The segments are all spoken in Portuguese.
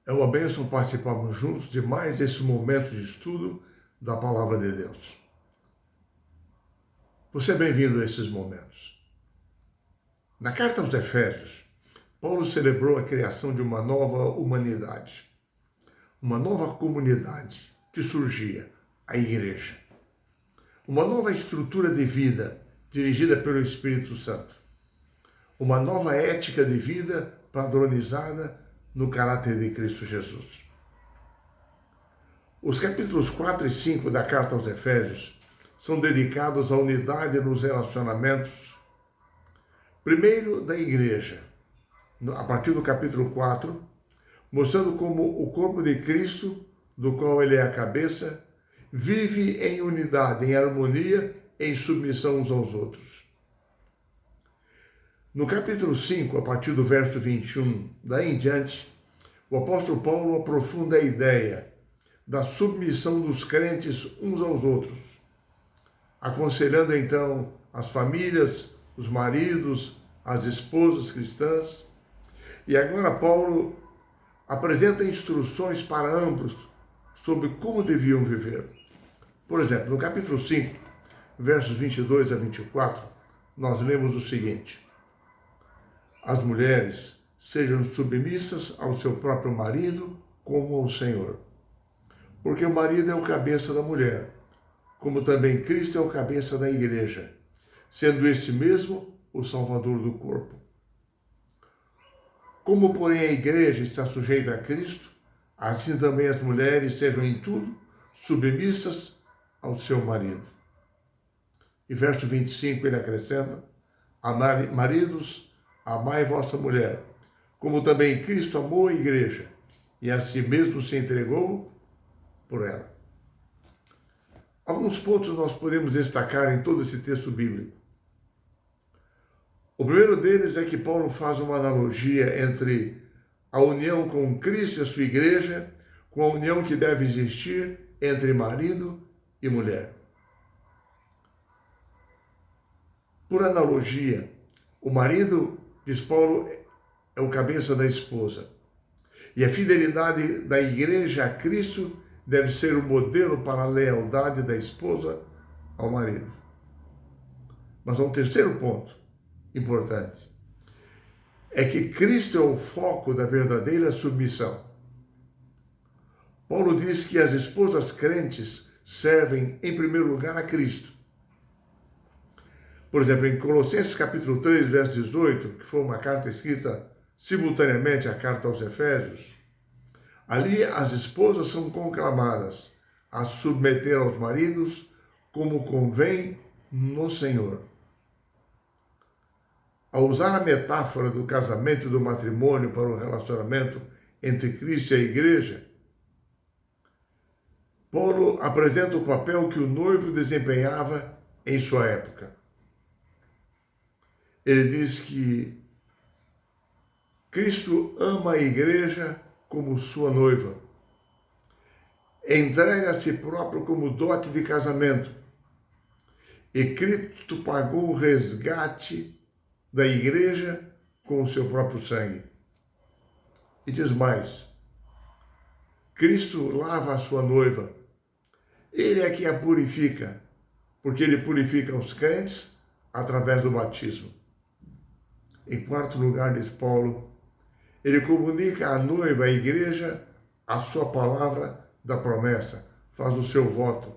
É uma bênção participarmos juntos de mais esse momento de estudo da Palavra de Deus. Você é bem-vindo a esses momentos. Na carta aos Efésios, Paulo celebrou a criação de uma nova humanidade, uma nova comunidade que surgia, a Igreja. Uma nova estrutura de vida dirigida pelo Espírito Santo. Uma nova ética de vida padronizada no caráter de Cristo Jesus. Os capítulos 4 e 5 da carta aos Efésios são dedicados à unidade nos relacionamentos, primeiro da igreja, a partir do capítulo 4, mostrando como o corpo de Cristo, do qual ele é a cabeça, vive em unidade, em harmonia, em submissão uns aos outros. No capítulo 5, a partir do verso 21, daí em diante, o apóstolo Paulo aprofunda a ideia da submissão dos crentes uns aos outros, aconselhando então as famílias, os maridos, as esposas cristãs. E agora Paulo apresenta instruções para ambos sobre como deviam viver. Por exemplo, no capítulo 5, versos 22 a 24, nós lemos o seguinte: as mulheres sejam submissas ao seu próprio marido como ao Senhor. Porque o marido é o cabeça da mulher, como também Cristo é o cabeça da igreja, sendo este mesmo o Salvador do corpo. Como, porém, a igreja está sujeita a Cristo, assim também as mulheres sejam em tudo submissas ao seu marido. E verso 25 ele acrescenta: maridos, amai vossa mulher, como também Cristo amou a igreja, e a si mesmo se entregou por ela. Alguns pontos nós podemos destacar em todo esse texto bíblico. O primeiro deles é que Paulo faz uma analogia entre a união com Cristo e a sua igreja, com a união que deve existir entre marido e mulher. Por analogia, o marido, diz Paulo, é o cabeça da esposa. E a fidelidade da igreja a Cristo deve ser o modelo para a lealdade da esposa ao marido. Mas há um terceiro ponto importante. É que Cristo é o foco da verdadeira submissão. Paulo diz que as esposas crentes servem, em primeiro lugar, a Cristo. Por exemplo, em Colossenses capítulo 3, verso 18, que foi uma carta escrita simultaneamente à carta aos Efésios, ali as esposas são conclamadas a submeter aos maridos como convém no Senhor. Ao usar a metáfora do casamento e do matrimônio para o relacionamento entre Cristo e a igreja, Paulo apresenta o papel que o noivo desempenhava em sua época. Ele diz que Cristo ama a igreja como sua noiva. Entrega a si próprio como dote de casamento. E Cristo pagou o resgate da igreja com o seu próprio sangue. E diz mais: Cristo lava a sua noiva. Ele é que a purifica, porque ele purifica os crentes através do batismo. Em quarto lugar, diz Paulo, ele comunica à noiva, à igreja, a sua palavra da promessa, faz o seu voto,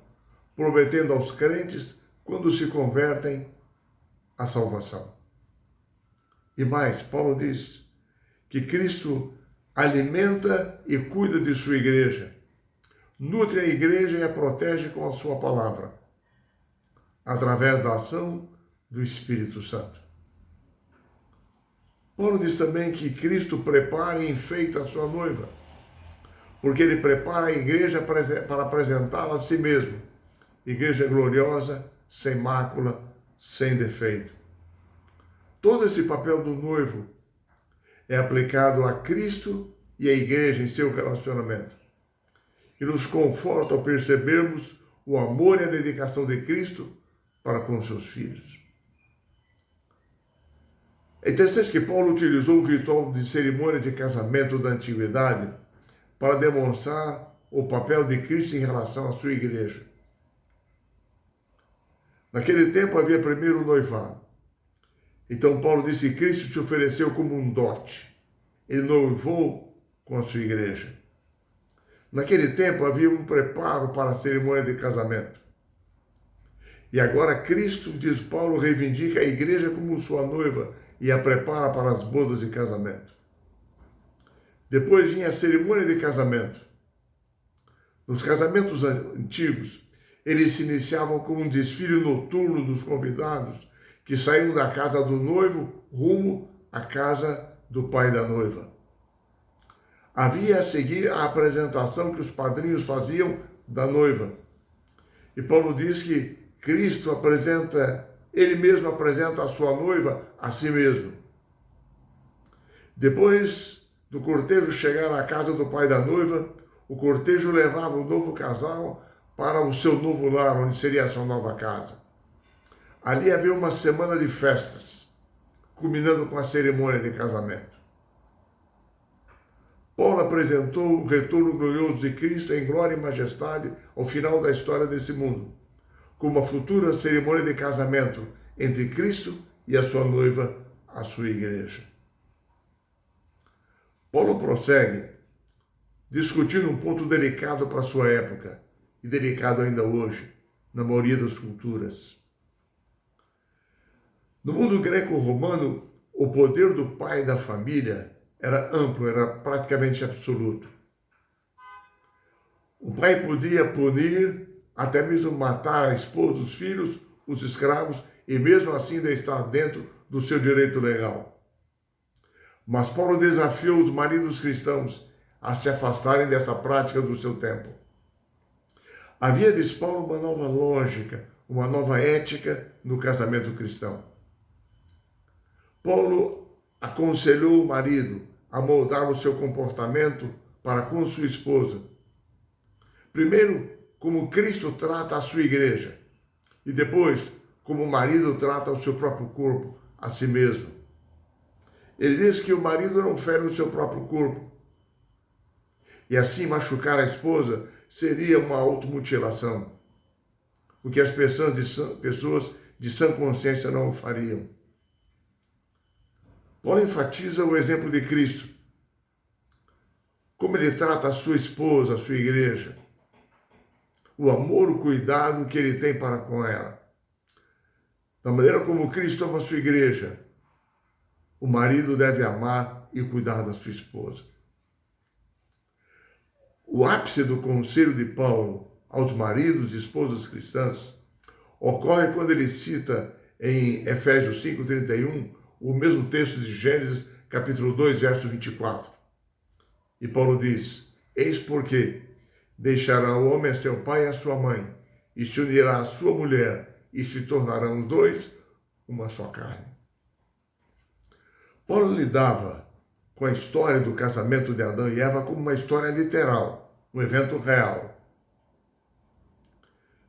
prometendo aos crentes, quando se convertem, a salvação. E mais, Paulo diz que Cristo alimenta e cuida de sua igreja, nutre a igreja e a protege com a sua palavra, através da ação do Espírito Santo. Paulo diz também que Cristo prepara e enfeita a sua noiva, porque ele prepara a igreja para apresentá-la a si mesmo, igreja gloriosa, sem mácula, sem defeito. Todo esse papel do noivo é aplicado a Cristo e à igreja em seu relacionamento. E nos conforta ao percebermos o amor e a dedicação de Cristo para com seus filhos. É interessante que Paulo utilizou o ritual de cerimônia de casamento da antiguidade para demonstrar o papel de Cristo em relação à sua igreja. Naquele tempo havia primeiro o noivado. Então Paulo disse que Cristo se ofereceu como um dote. Ele noivou com a sua igreja. Naquele tempo havia um preparo para a cerimônia de casamento. E agora Cristo, diz Paulo, reivindica a igreja como sua noiva e a prepara para as bodas de casamento. Depois vinha a cerimônia de casamento. Nos casamentos antigos, eles se iniciavam com um desfile noturno dos convidados que saíam da casa do noivo rumo à casa do pai da noiva. Havia a seguir a apresentação que os padrinhos faziam da noiva. E Paulo diz que Cristo ele mesmo apresenta a sua noiva a si mesmo. Depois do cortejo chegar à casa do pai da noiva, o cortejo levava o novo casal para o seu novo lar, onde seria a sua nova casa. Ali havia uma semana de festas, culminando com a cerimônia de casamento. Paulo apresentou o retorno glorioso de Cristo em glória e majestade ao final da história desse mundo, como uma futura cerimônia de casamento entre Cristo e a sua noiva, a sua igreja. Paulo prossegue, discutindo um ponto delicado para a sua época, e delicado ainda hoje, na maioria das culturas. No mundo greco-romano, o poder do pai da família era amplo, era praticamente absoluto. O pai podia punir, até mesmo matar a esposa, os filhos, os escravos, e mesmo assim ainda estar dentro do seu direito legal. Mas Paulo desafiou os maridos cristãos a se afastarem dessa prática do seu tempo. Havia, diz Paulo, uma nova lógica, uma nova ética no casamento cristão. Paulo aconselhou o marido a moldar o seu comportamento para com sua esposa. Primeiro, como Cristo trata a sua igreja, e depois, como o marido trata o seu próprio corpo, a si mesmo. Ele diz que o marido não fere o seu próprio corpo, e assim machucar a esposa seria uma automutilação, o que as pessoas de sã consciência não fariam. Paulo enfatiza o exemplo de Cristo, como ele trata a sua esposa, a sua igreja, o amor, o cuidado que ele tem para com ela. Da maneira como Cristo ama a sua igreja, o marido deve amar e cuidar da sua esposa. O ápice do conselho de Paulo aos maridos e esposas cristãs ocorre quando ele cita em Efésios 5:31 o mesmo texto de Gênesis, capítulo 2, verso 24. E Paulo diz, eis porque deixará o homem a seu pai e a sua mãe, e se unirá à sua mulher, e se tornarão os dois uma só carne. Paulo lidava com a história do casamento de Adão e Eva como uma história literal, um evento real.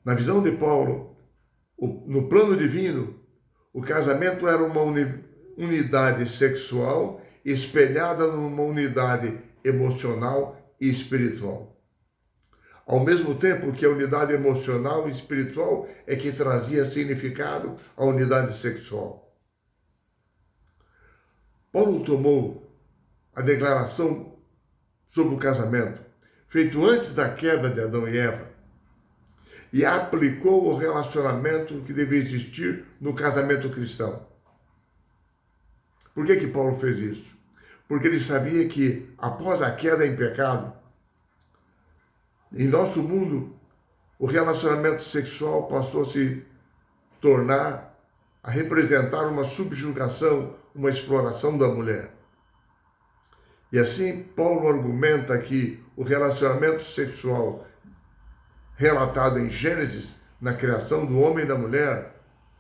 Na visão de Paulo, no plano divino, o casamento era uma unidade sexual espelhada numa unidade emocional e espiritual. Ao mesmo tempo que a unidade emocional e espiritual é que trazia significado à unidade sexual. Paulo tomou a declaração sobre o casamento, feito antes da queda de Adão e Eva, e aplicou o relacionamento que devia existir no casamento cristão. Por que Paulo fez isso? Porque ele sabia que, após a queda em pecado, em nosso mundo, o relacionamento sexual passou a se tornar, a representar uma subjugação, uma exploração da mulher. E assim, Paulo argumenta que o relacionamento sexual relatado em Gênesis, na criação do homem e da mulher,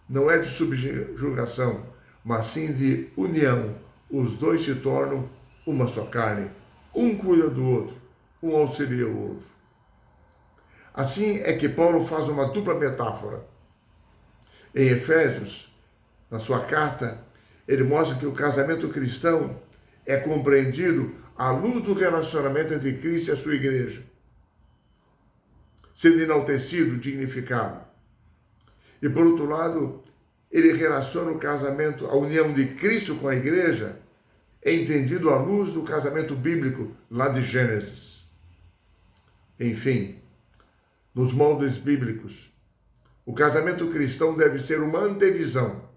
não é de subjugação, mas sim de união. Os dois se tornam uma só carne. Um cuida do outro, um auxilia o outro. Assim é que Paulo faz uma dupla metáfora. Em Efésios, na sua carta, ele mostra que o casamento cristão é compreendido à luz do relacionamento entre Cristo e a sua igreja, sendo enaltecido, dignificado. E por outro lado, ele relaciona o casamento, a união de Cristo com a igreja, entendido à luz do casamento bíblico lá de Gênesis. Enfim, nos moldes bíblicos, o casamento cristão deve ser uma antevisão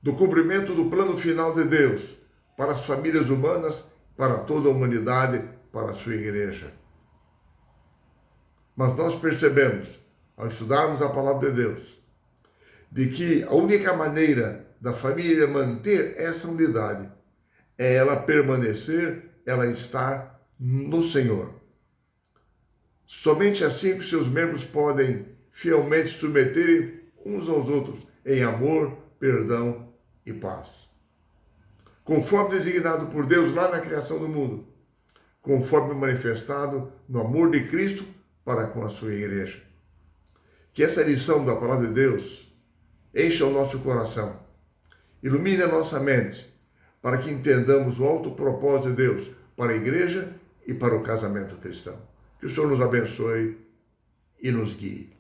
do cumprimento do plano final de Deus para as famílias humanas, para toda a humanidade, para a sua igreja. Mas nós percebemos, ao estudarmos a palavra de Deus, de que a única maneira da família manter essa unidade é ela permanecer, ela estar no Senhor. Somente assim que seus membros podem fielmente submeterem uns aos outros em amor, perdão e paz. Conforme designado por Deus lá na criação do mundo, conforme manifestado no amor de Cristo para com a sua igreja. Que essa lição da palavra de Deus encha o nosso coração, ilumine a nossa mente, para que entendamos o alto propósito de Deus para a igreja e para o casamento cristão. Que o Senhor nos abençoe e nos guie.